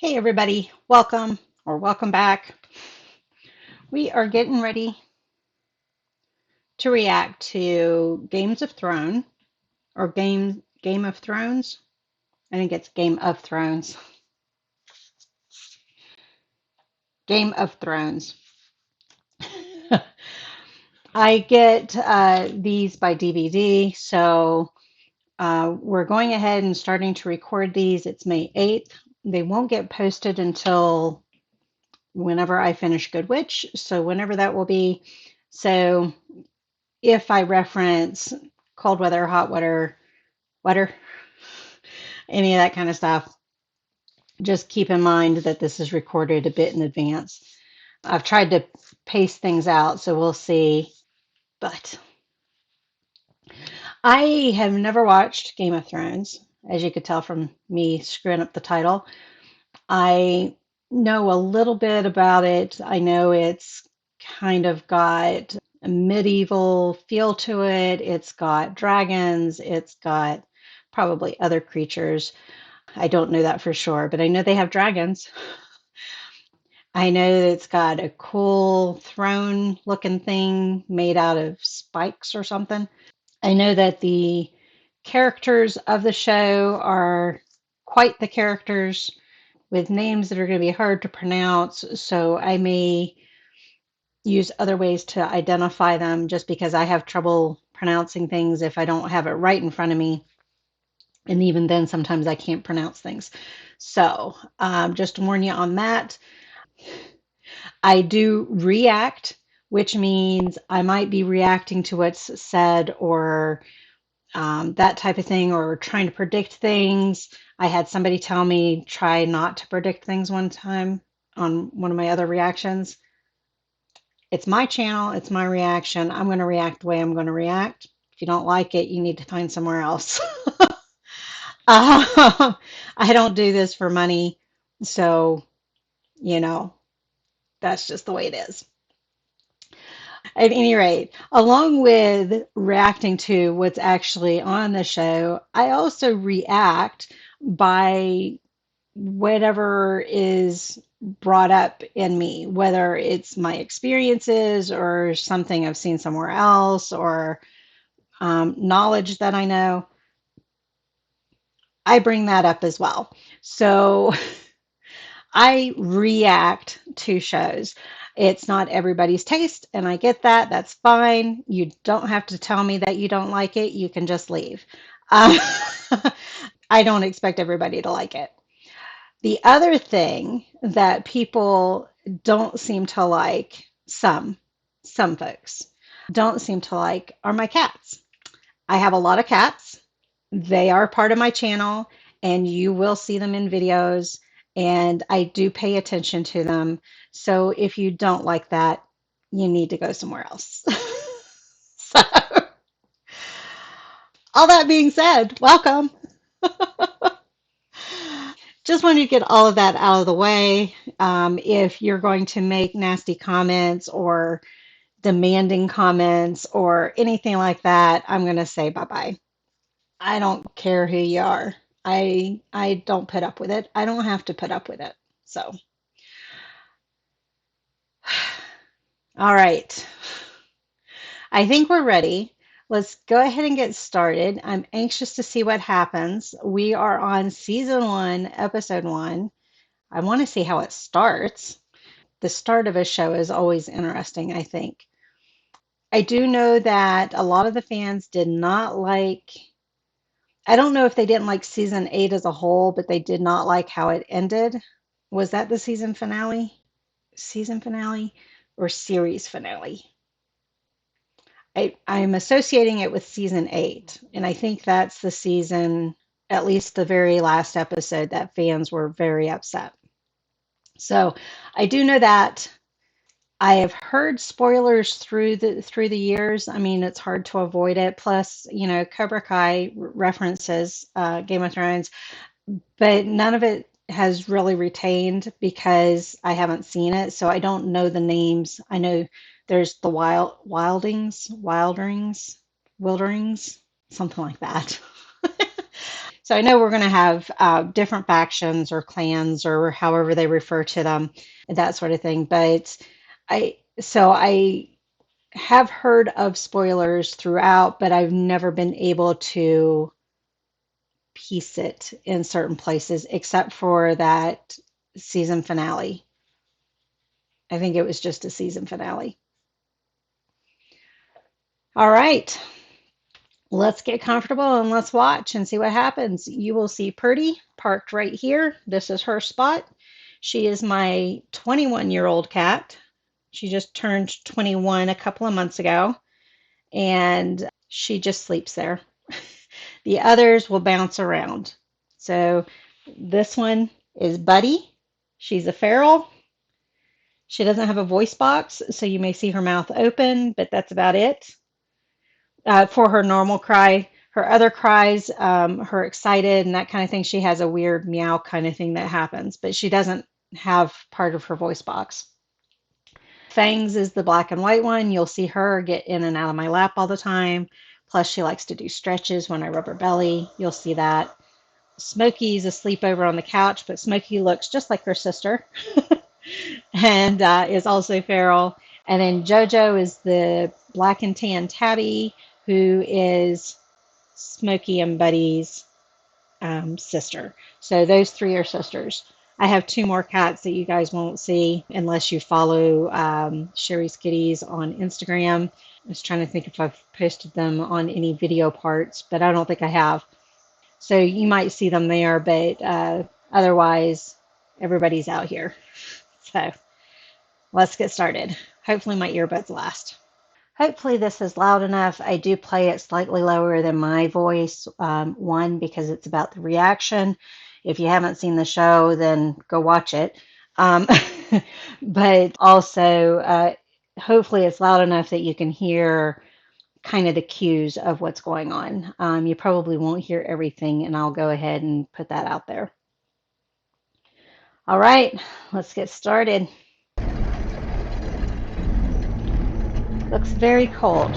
Hey everybody, welcome or welcome back. We are getting ready to react to Games of Thrones or Game of Thrones. I think it's Game of Thrones. Game of Thrones. I get these by DVD, so we're going ahead and starting to record these. It's May 8th. They won't get posted until whenever I finish Good Witch, so whenever that will be. So if I reference cold weather, hot weather, any of that kind of stuff, just keep in mind that this is recorded a bit in advance. I've tried to pace things out, so we'll see. But I have never watched Game of Thrones, as you could tell from me screwing up the title. I know a little bit about it. I know it's kind of got a medieval feel to it. It's got dragons. It's got probably other creatures. I don't know that for sure, but I know they have dragons. I know that it's got a cool throne looking thing made out of spikes or something. I know that the characters of the show are quite the characters with names that are going to be hard to pronounce, so I may use other ways to identify them just because I have trouble pronouncing things if I don't have it right in front of me. And even then, sometimes I can't pronounce things. So, just to warn you on that. I do react, which means I might be reacting to what's said or that type of thing, or trying to predict things. I had somebody tell me try not to predict things one time on one of my other reactions. It's my channel, it's my reaction. I'm going to react the way I'm going to react. If you don't like it, you need to find somewhere else. I don't do this for money, so you know, that's just the way it is. At any rate, along with reacting to what's actually on the show, I also react by whatever is brought up in me, whether it's my experiences or something I've seen somewhere else or knowledge that I know. I bring that up as well. So I react to shows. It's not everybody's taste, and I get that. That's fine. You don't have to tell me that you don't like it. You can just leave. Um, I don't expect everybody to like it. The other thing that people don't seem to like, some folks don't seem to like, are my cats. I have a lot of cats. They are part of my channel, and you will see them in videos, and I do pay attention to them. So if you don't like that, you need to go somewhere else. So, all that being said, welcome. Just wanted to get all of that out of the way. If you're going to make nasty comments or demanding comments or anything like that, I'm going to say bye bye. I don't care who you are. I don't put up with it. I don't have to put up with it. So, all right. I think we're ready. Let's go ahead and get started. I'm anxious to see what happens. We are on season 1, episode 1. I want to see how it starts. The start of a show is always interesting, I think. I do know that a lot of the fans did not like, I don't know if they didn't like season 8 as a whole, but they did not like how it ended. Was that the season finale? Season finale or series finale? I'm associating it with season 8, and I think that's the season, at least the very last episode, that fans were very upset. So I do know that. I have heard spoilers through the years. I mean, it's hard to avoid it. Plus, Cobra Kai references Game of Thrones, but none of it has really retained because I haven't seen it, so I don't know the names. I know there's the Wilderings, something like that. So I know we're going to have different factions or clans or however they refer to them, that sort of thing. But I have heard of spoilers throughout, but I've never been able to piece it in certain places except for that season finale. I think it was just a season finale. All right, let's get comfortable and let's watch and see what happens. You will see Purdy parked right here. This is her spot. She is my 21-year-old cat. She just turned 21 a couple of months ago, and she just sleeps there. The others will bounce around. So this one is Buddy. She's a feral. She doesn't have a voice box, so you may see her mouth open, but that's about it. For her normal cry, her other cries, her excited and that kind of thing, she has a weird meow kind of thing that happens, but she doesn't have part of her voice box. Fangs is the black and white one. You'll see her get in and out of my lap all the time. Plus, she likes to do stretches when I rub her belly. You'll see that. Smokey's asleep over on the couch, but Smokey looks just like her sister and is also feral. And then JoJo is the black and tan tabby, who is Smokey and Buddy's sister. So those three are sisters. I have two more cats that you guys won't see unless you follow Sherry's Kitties on Instagram. I was trying to think if I've posted them on any video parts, but I don't think I have. So you might see them there, but otherwise, everybody's out here. So let's get started. Hopefully my earbuds last. Hopefully this is loud enough. I do play it slightly lower than my voice. One, because it's about the reaction. If you haven't seen the show, then go watch it. But also, hopefully it's loud enough that you can hear kind of the cues of what's going on. You probably won't hear everything, and I'll go ahead and put that out there. All right, let's get started. Looks very cold.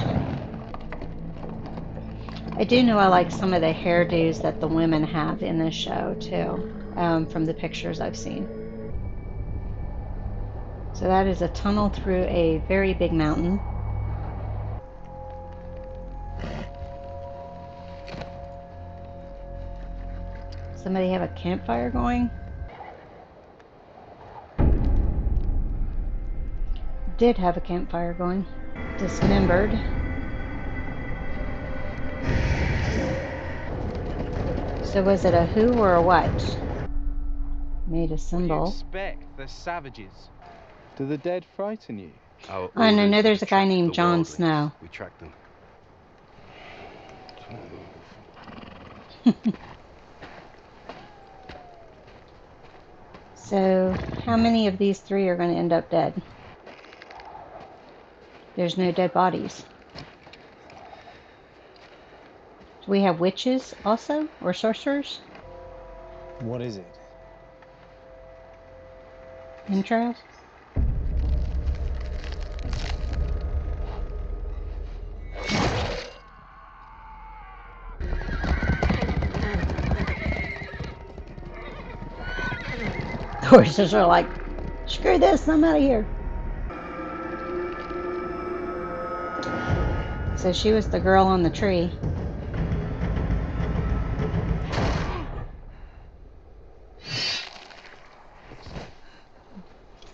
I do know I like some of the hairdos that the women have in this show too, from the pictures I've seen. So that is a tunnel through a very big mountain. Somebody have a campfire going? Did have a campfire going. Dismembered. So was it a who or a what? Made a symbol. What do you expect? They're savages. Do the dead frighten you? And I know there's a guy named Jon Snow. We tracked them. So how many of these three are going to end up dead? There's no dead bodies. Do we have witches also, or sorcerers? What is it? Entrails? The horses are like, screw this, I'm out of here. So she was the girl on the tree.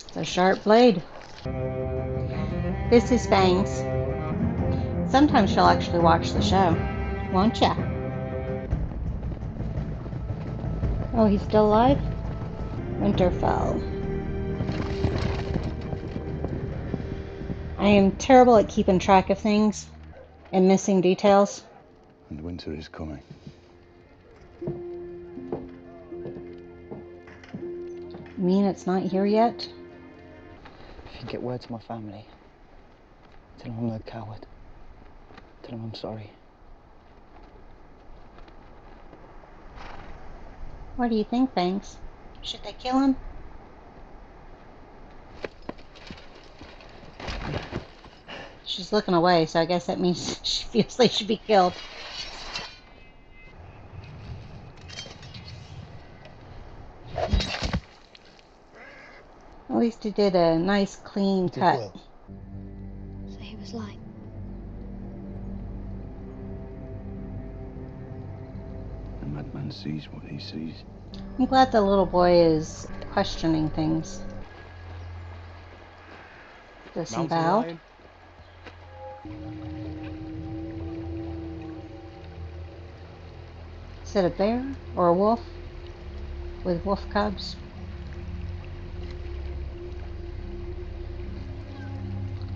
It's a sharp blade. This is Fangs. Sometimes she'll actually watch the show, won't ya? Oh, he's still alive? Winterfell. I am terrible at keeping track of things and missing details. And winter is coming. You mean it's not here yet? If you get word to my family, tell them I'm no coward. Tell them I'm sorry. What do you think, Fangs? Should they kill him? She's looking away, so I guess that means she feels they should be killed. At least he did a nice clean Did cut. well. So he was like. The madman sees what he sees. I'm glad the little boy is questioning things. Mountain Disemboweled. lion. Is it a bear or a wolf with wolf cubs?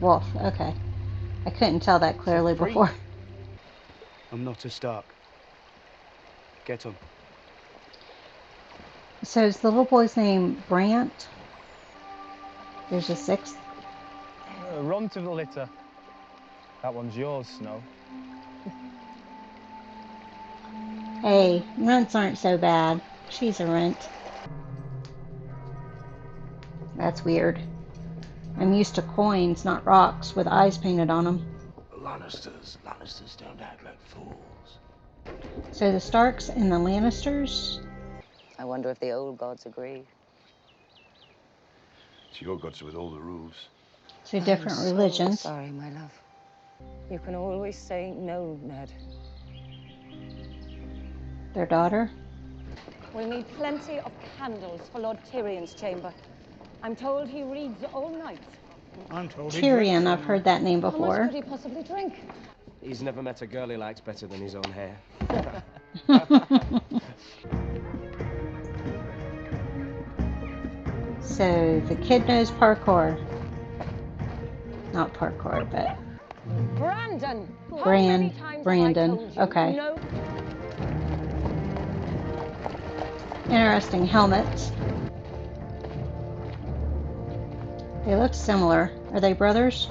Wolf, okay. I couldn't tell that clearly Freak. before. I'm not a Stark. Get on. So is the little boy's name Brant? There's a sixth. Run to the litter. That one's yours, Snow. Hey, runts aren't so bad. She's a runt. That's weird. I'm used to coins, not rocks, with eyes painted on them. Lannisters don't act like fools. So the Starks and the Lannisters? I wonder if the old gods agree. It's your gods with all the rules. So different I'm religions. So sorry, my love. You can always say no, Ned. Their daughter? We'll need plenty of candles for Lord Tyrion's chamber. I'm told he reads all night. I'm told Tyrion, I've heard that name How much before. could he possibly drink? He's never met a girl he likes better than his own hair. So the kid knows parkour. Not parkour, but Brandon! How many times have I Brandon. told you? Okay. No. Interesting helmets. They look similar. Are they brothers?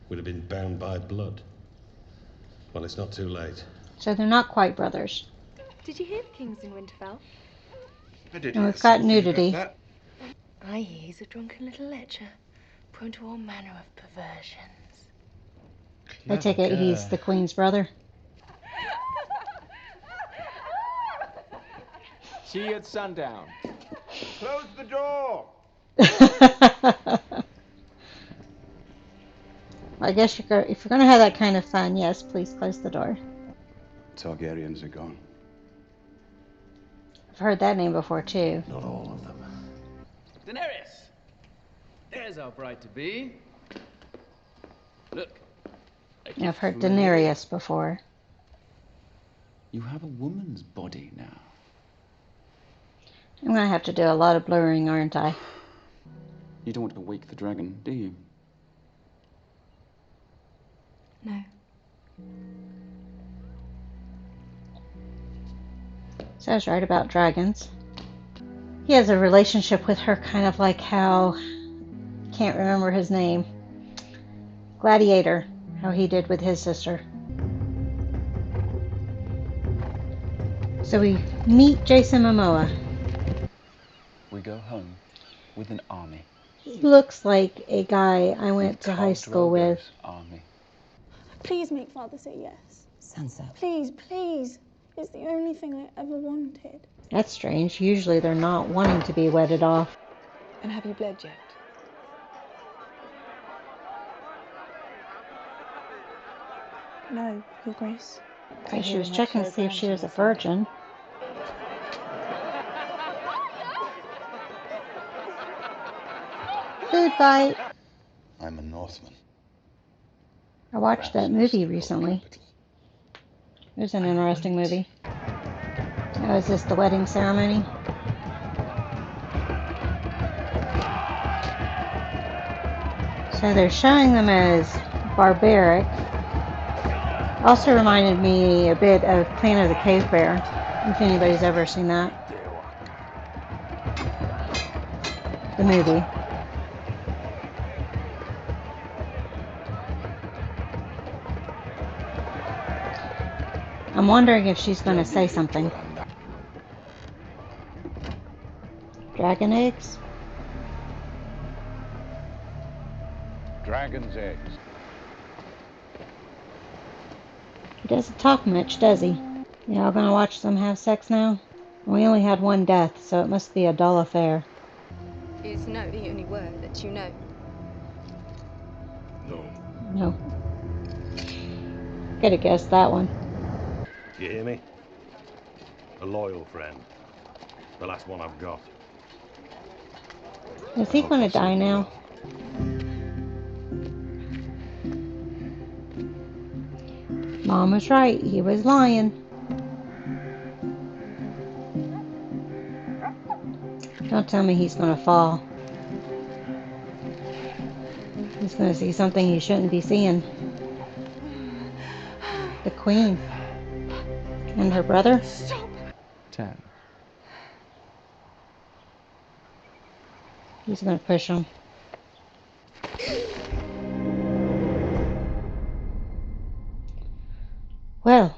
Would have been bound by blood. Well, it's not too late. So they're not quite brothers. Did you hear the king's in Winterfell? I did And we've got nudity. I hear he's a drunken little lecher, prone to all manner of perversions. I take it he's the Queen's brother. See you at sundown. Close the door! I guess if you're going to have that kind of fun, yes, please close the door. Targaryens are gone. I've heard that name before, too. Not all of them. Daenerys! There's our bride to be. Look. I've heard Daenerys before. You have a woman's body now. I'm going to have to do a lot of blurring, aren't I? You don't want to wake the dragon, do you? No. So I was right about dragons. He has a relationship with her kind of like how... Can't remember his name. Gladiator. How he did with his sister. So we meet Jason Momoa. We go home with an army. He looks like a guy I went to high school with. Army. Please make Father say yes. Sansa. Please, please. It's the only thing I ever wanted. That's strange. Usually they're not wanting to be wedded off. And have you bled yet? No, Your Grace. So she was checking to see if she was a virgin. Food fight. I'm a Northman. I watched that movie recently. It was an interesting movie. Oh, is this the wedding ceremony? So they're showing them as barbaric. Also reminded me a bit of Planet of the Cave Bear, if anybody's ever seen that. The movie. I'm wondering if she's going to say something. Dragon eggs? Dragon's eggs. He doesn't talk much, does he? Y'all gonna watch them have sex now? We only had one death, so it must be a dull affair. Is no the only word that you know? No. No. Could have guessed that one. You hear me? A loyal friend. The last one I've got. Is he going to die now? Mom was right. He was lying. Don't tell me he's going to fall. He's going to see something he shouldn't be seeing. The Queen. And her brother. Stop. 10. He's going to push him. Well,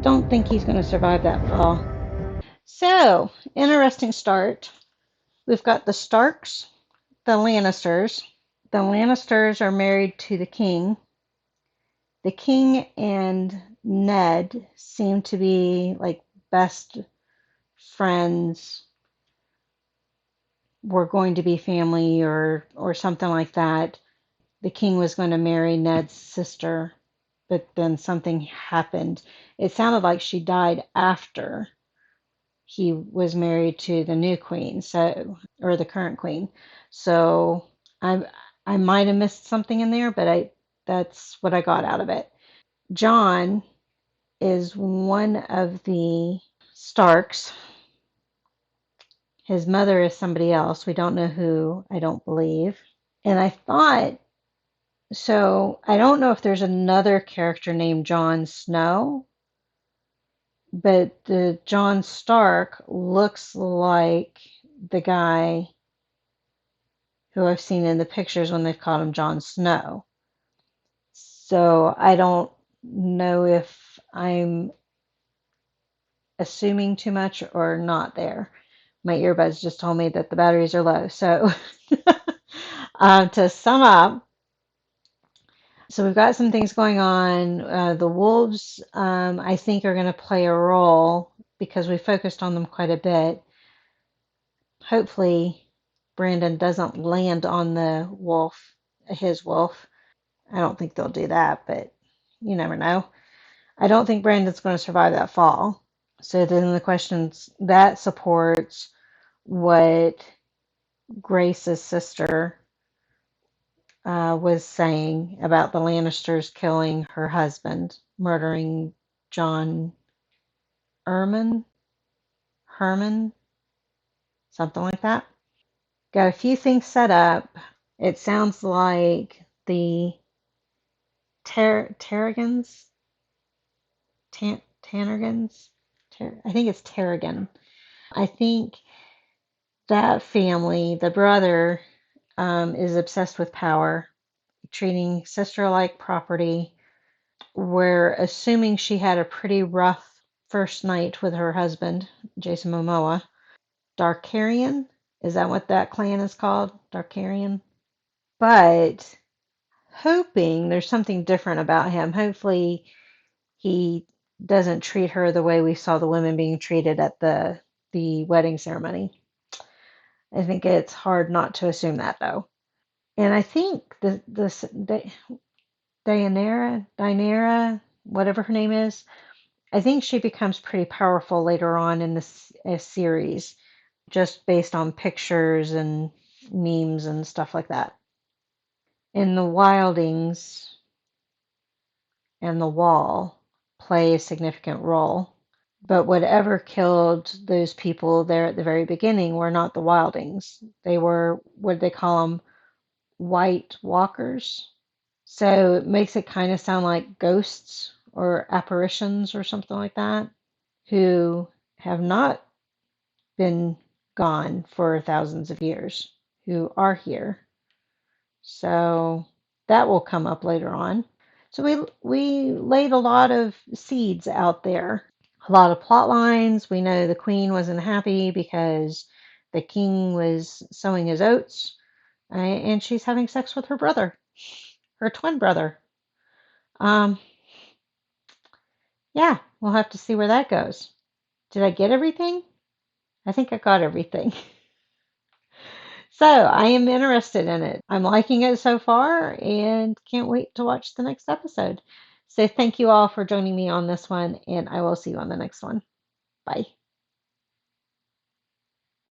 don't think he's going to survive that fall. So, interesting start. We've got the Starks, the Lannisters. The Lannisters are married to the king. The king and Ned seem to be like best friends. Were going to be family or something like that. The king was going to marry Ned's sister, but then something happened. It sounded like she died after he was married to the new queen, so or the current queen. So I might have missed something in there, but that's what I got out of it. John is one of the Starks. His mother is somebody else. We don't know who, I don't believe. And I thought, so I don't know if there's another character named Jon Snow, but the Jon Stark looks like the guy who I've seen in the pictures when they've called him Jon Snow. So I don't know if I'm assuming too much or not there. My earbuds just told me that the batteries are low. So to sum up, so we've got some things going on. The wolves, I think, are going to play a role because we focused on them quite a bit. Hopefully, Brandon doesn't land on the wolf, his wolf. I don't think they'll do that, but you never know. I don't think Brandon's going to survive that fall. So then the questions that supports what Grace's sister was saying about the Lannisters killing her husband, murdering John Herman, something like that. Got a few things set up. It sounds like the Tarragon's, Tannergans, I think it's Tarragon. I think that family, the brother, is obsessed with power, treating sister like property. We're assuming she had a pretty rough first night with her husband, Jason Momoa. Darkarian, is that what that clan is called? Darkarian? But hoping there's something different about him. Hopefully he doesn't treat her the way we saw the women being treated at the wedding ceremony. I think it's hard not to assume that though. And I think Daenerys, whatever her name is, I think she becomes pretty powerful later on in this series, just based on pictures and memes and stuff like that. And the Wildings and the Wall play a significant role. But whatever killed those people there at the very beginning were not the Wildings. They were, what did they call them? White Walkers. So it makes it kind of sound like ghosts or apparitions or something like that, who have not been gone for thousands of years, who are here. So that will come up later on. So we laid a lot of seeds out there, a lot of plot lines. We know the queen wasn't happy because the king was sowing his oats, and she's having sex with her brother, her twin brother. Yeah, we'll have to see where that goes. Did I get everything? I think I got everything. So I am interested in it. I'm liking it so far and can't wait to watch the next episode. So thank you all for joining me on this one, and I will see you on the next one. Bye.